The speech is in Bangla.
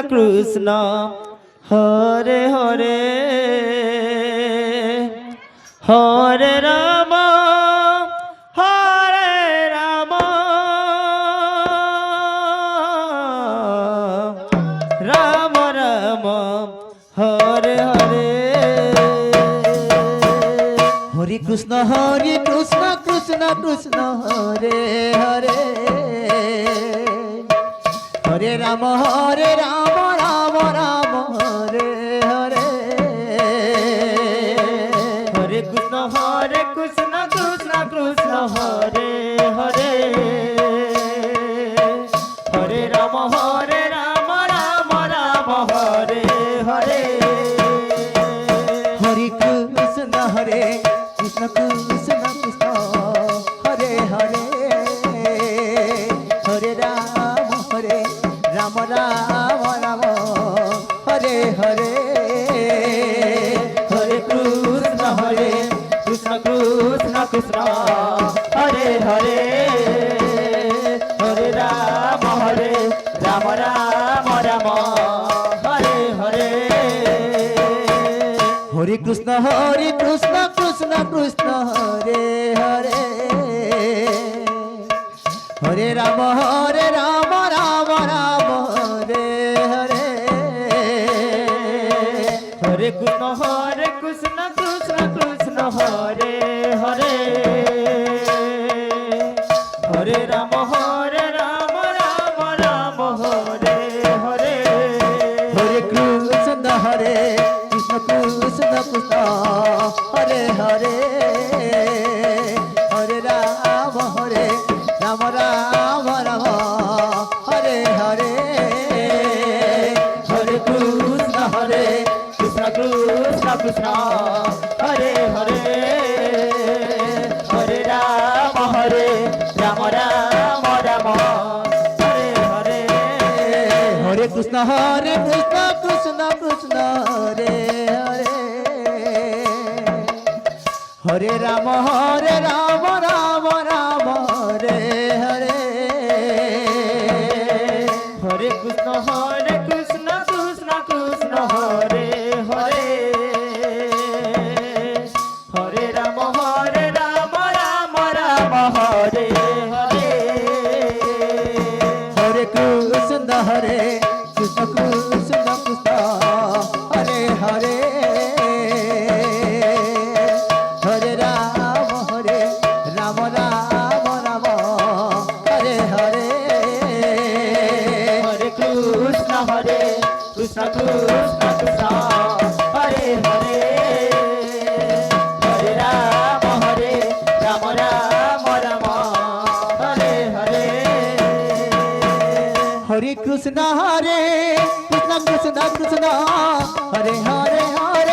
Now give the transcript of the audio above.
কৃষ্ণ হরে হরে হরে রাম হরে রাম রাম রাম হরে হরে হরে কৃষ্ণ কৃষ্ণ কৃষ্ণ হরে হরে হরে রাম রাম রাম হরে হরে হরে কৃষ্ণ কৃষ্ণ কৃষ্ণ হরে হরে হরে রাম রাম রাম হরে হরে হরে কৃষ্ণ কৃষ্ণ কৃষ্ণ কৃষ্ণ হরে হরে হরে রাম রাম রাম হরে হরে হরে কৃষ্ণ কৃষ্ণ কৃষ্ণ হরে হরে হরে রাম রাম রাম হরে হরে হরে কৃষ্ণ কৃষ্ণ কৃষ্ণ হরে হরে হরে রাম রাম রাম হরে হরে হরে কৃষ্ণ কৃষ্ণ হরে হরে হরে রাম রাম রাম হরে হরে হরে কৃষ্ণ কৃষ্ণ কৃষ্ণ হরে হরে হরে রাম রাম রাম হরে হরে হরে কৃষ্ণ কৃষ্ণ হরে হরে হরে রাম রাম রাম হরে হরে হরে কৃষ্ণ কৃষ্ণ কৃষ্ণ হরে হরে হরে রাম রাম রাম হরে হরে হরে কৃষ্ণ কৃষ্ণ কৃষ্ণ হরে হরে হরে রাম রাম রাম হরে হরে হরে কৃষ্ণ কৃষ্ণ কৃষ্ণ কৃষ্ণ হরে হরে হরে রাম রাম রাম হরে হরে হরে কৃষ্ণ কৃষ্ণ কৃষ্ণ হরে হরে হরে রাম রাম হরে হরে হরে কৃষ্ণ কৃষ্ণ কৃষ্ণ কৃষ্ণ হরে হরে হরে